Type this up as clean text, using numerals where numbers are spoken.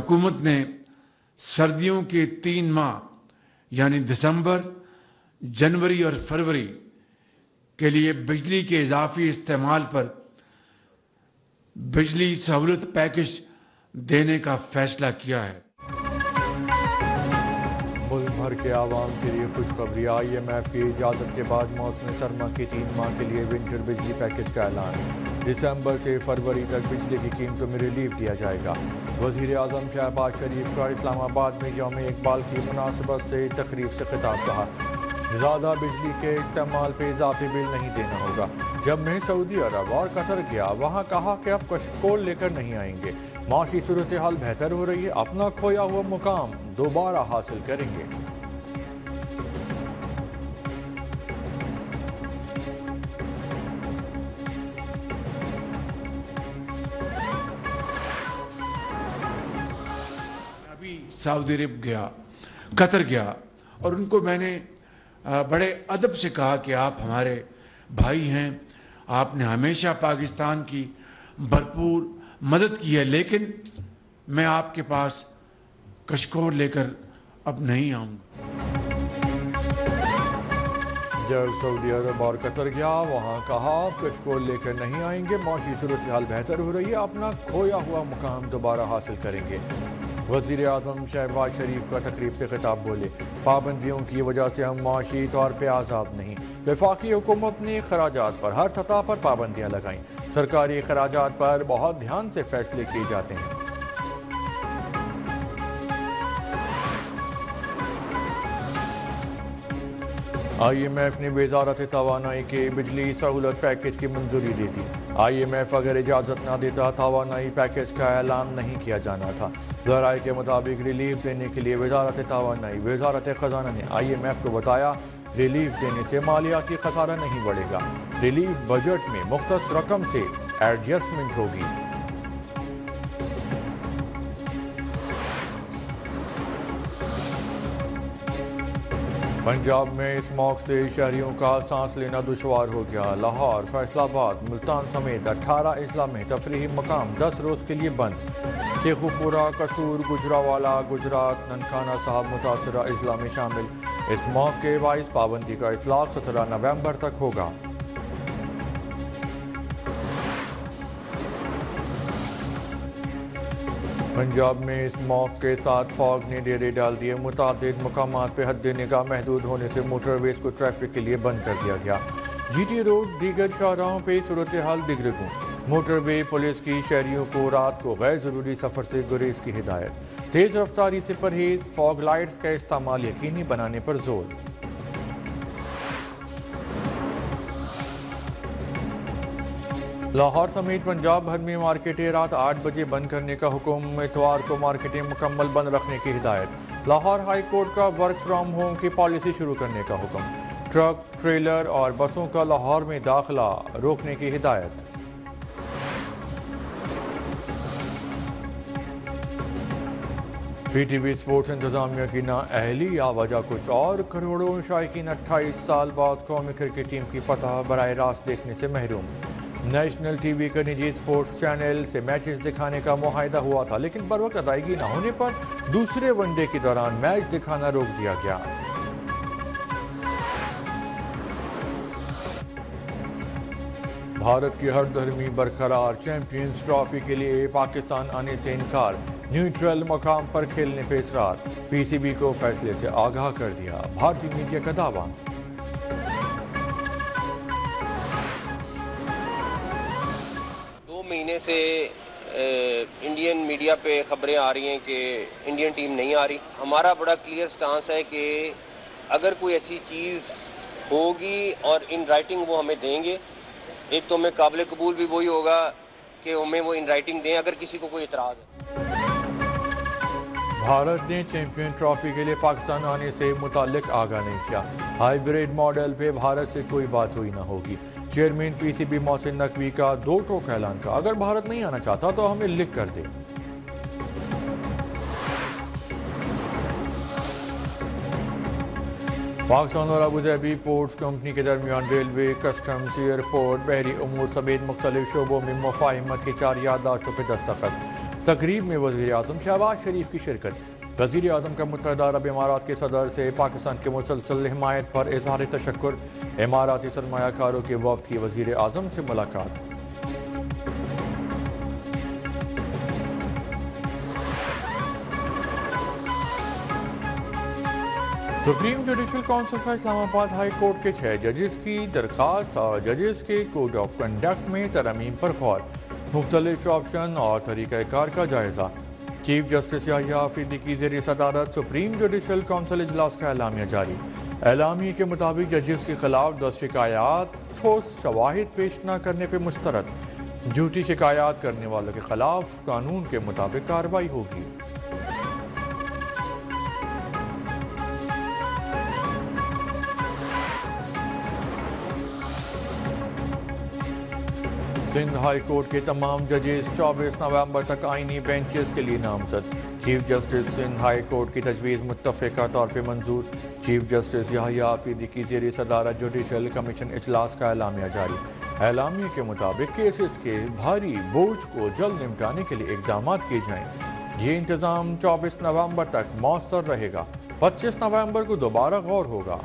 हुकूमत ने सर्दियों के 3 माह यानी दिसंबर, जनवरी और फरवरी के लिए बिजली के इजाफी इस्तेमाल पर बिजली सहूलत पैकेज देने का फैसला किया है। मुल्क भर के आवाम के लिए खुशखबरी। IMF की इजाज़त के बाद मौसम सरमा की 3 माह के लिए विंटर बिजली पैकेज का ऐलान। दिसंबर से फरवरी तक बिजली की कीमतों में रिलीफ दिया जाएगा। वज़ीर आज़म शहबाज शरीफ का इस्लामाबाद में यौम इकबाल की मुनासिबत से तकरीब से खिताब कहा, ज़्यादा बिजली के इस्तेमाल पे इजाफी बिल नहीं देना होगा। जब मैं सऊदी अरब और कतर गया, वहाँ कहा कि अब कशकोल लेकर नहीं आएंगे। माशी सूरत हाल बेहतर हो रही है, अपना खोया हुआ मुकाम दोबारा हासिल करेंगे। अभी सऊदी अरब गया, कतर गया और उनको मैंने बड़े अदब से कहा कि आप हमारे भाई हैं, आपने हमेशा पाकिस्तान की भरपूर मदद की है, लेकिन मैं आपके पास कशकोर लेकर अब नहीं आऊँगा। जब सऊदी अरब और कतर गया, वहाँ कहा आप कशकोर लेकर नहीं आएंगे। माशी सूरत हाल बेहतर हो रही है, अपना खोया हुआ मुकाम दोबारा हासिल करेंगे। वज़ीर आज़म शहबाज शरीफ का तकरीब से खिताब बोले, पाबंदियों की वजह से हम माशी तौर पर आज़ाद नहीं। वफाकी हुकूमत ने खराजात पर हर सतह पर पाबंदियाँ लगाईं। सरकारी खराजात पर बहुत ध्यान से फैसले किए जाते हैं। IMF ने वज़ारत तवानाई के बिजली सहूलत पैकेज की मंजूरी दे दी। IMF अगर इजाज़त ना देता, तवानाई पैकेज का ऐलान नहीं किया जाना था। ज़राए के मुताबिक रिलीफ देने के लिए वज़ारत तवानाई, वज़ारत ख़जाना ने IMF को बताया, रिलीफ देने से मालियाती खसारा नहीं बढ़ेगा। रिलीफ बजट में मुख्तस रकम से एडजस्टमेंट होगी। पंजाब में स्मॉग से शहरियों का सांस लेना दुश्वार हो गया। लाहौर, फैसलाबाद, मुल्तान समेत 18 अजला में तफरीही मकाम 10 रोज़ के लिए बंद। शेखुपुरा, कसूर, गुजरावाला, गुजरात, ननकाना साहब मुतासरा अजला में शामिल। स्मॉग के बाइस पाबंदी का इतलाक 17 नवंबर तक होगा। पंजाब में स्मॉग के साथ फॉग ने डेरे डाल दिए। मुतादिद मकामात पे हद निगाह महदूद होने से मोटरवेज को ट्रैफिक के लिए बंद कर दिया गया। GT रोड दीगर शाहराहों पे सूरत हाल दिगरगूं। मोटरवे पुलिस की शहरियों को रात को गैर ज़रूरी सफ़र से गुरेज की हिदायत। तेज़ रफ्तारी से परहेज, फॉग लाइट्स का इस्तेमाल यकीनी बनाने पर जोर। लाहौर समेत पंजाब भर में मार्केटें रात 8 बजे बंद करने का हुक्म। इतवार को मार्केटें मुकम्मल बंद रखने की हिदायत। लाहौर हाई कोर्ट का वर्क फ्राम होम की पॉलिसी शुरू करने का हुक्म। ट्रक, ट्रेलर और बसों का लाहौर में दाखिला रोकने की हिदायत। PTV स्पोर्ट्स इंतजामिया की नाअहली या वजह कुछ और। करोड़ों शायकीन 28 साल बाद कौमी क्रिकेट टीम की फतह बराह रास्त देखने से महरूम। नेशनल TV का निजी स्पोर्ट्स चैनल से मैचेस दिखाने का मुआहिदा हुआ था, लेकिन बर वक्त अदायगी न होने पर दूसरे वनडे के दौरान मैच दिखाना रोक दिया गया। भारत की हरधर्मी बरकरार। चैंपियंस ट्रॉफी के लिए पाकिस्तान आने से इनकार। न्यूट्रल मकाम पर खेलने पे इसरार। PCB को फैसले से आगाह कर दिया। भारतीय मीडिया का दावा। 2 महीने से इंडियन मीडिया पे खबरें आ रही हैं कि इंडियन टीम नहीं आ रही। हमारा बड़ा क्लियर स्टांस है कि अगर कोई ऐसी चीज़ होगी और इन राइटिंग वो हमें देंगे। एक तो हमें काबिल कबूल भी वही होगा कि हमें वो इन राइटिंग दें अगर किसी को कोई इतराज़ है। भारत ने चैंपियन ट्रॉफी के लिए पाकिस्तान आने से मुतालिक आगाह नहीं किया। हाइब्रिड मॉडल पे भारत से कोई बात हुई ना होगी। चेयरमैन PCB मोहसिन नकवी का 2 टोक ऐलान का, अगर भारत नहीं आना चाहता तो हमें लिख कर दे। पाकिस्तान और अबू धाबी पोर्ट्स कंपनी के दरमियान रेलवे, कस्टम्स, एयरपोर्ट, बहरी उमूर समेत मुख्तलिफ शोबों में मुफाहिमत की 4 याददाश्तों पर दस्तखत। तकरीब में वज़ीर आज़म शहबाज शरीफ की शिरकत। वज़ीर आज़म का मुत्तहिदा अरब इमारात के सदर से पाकिस्तान के मुसलसल हिमायत पर इज़हार तशक्कुर। इमाराती सरमायाकारों के वफ़द की वज़ीर आज़म से मुलाकात। सुप्रीम जुडिशल काउंसिल का इस्लामाबाद हाई कोर्ट के 6 जजेस की दरखास्त और जजेस के कोड ऑफ कंडक्ट में तरमीम पर गौर। मुख्तलिफ ऑप्शन और तरीक़ाकार का जायज़ा। चीफ जस्टिस याहिया आफरीदी की ज़ेर सदारत सुप्रीम जुडिशल काउंसिल इजलास का एलामिया जारी। एलामिया के मुताबिक जजेस के खिलाफ 10 शिकायत ठोस शवाहिद पेश न करने पर मुस्तरद। झूठी शिकायत करने वालों के खिलाफ कानून के मुताबिक कार्रवाई होगी। सिंध हाई कोर्ट के तमाम जजेस 24 नवंबर तक आईनी बेंचेस के लिए नामजद। Chief justice Sindh high court की तजवीज़ मुत्तफ़िका तौर पर मंजूर। चीफ जस्टिस याहिया आफरीदी की ज़ेर सदारत जुडिशल कमीशन इजलास का एलामिया जारी। एलामिया के मुताबिक केसेस के भारी बोझ को जल्द निपटाने के लिए इक़दाम किए जाएँ। ये इंतज़ाम 24 नवंबर तक मौसर रहेगा। 25 नवंबर को दोबारा गौर होगा।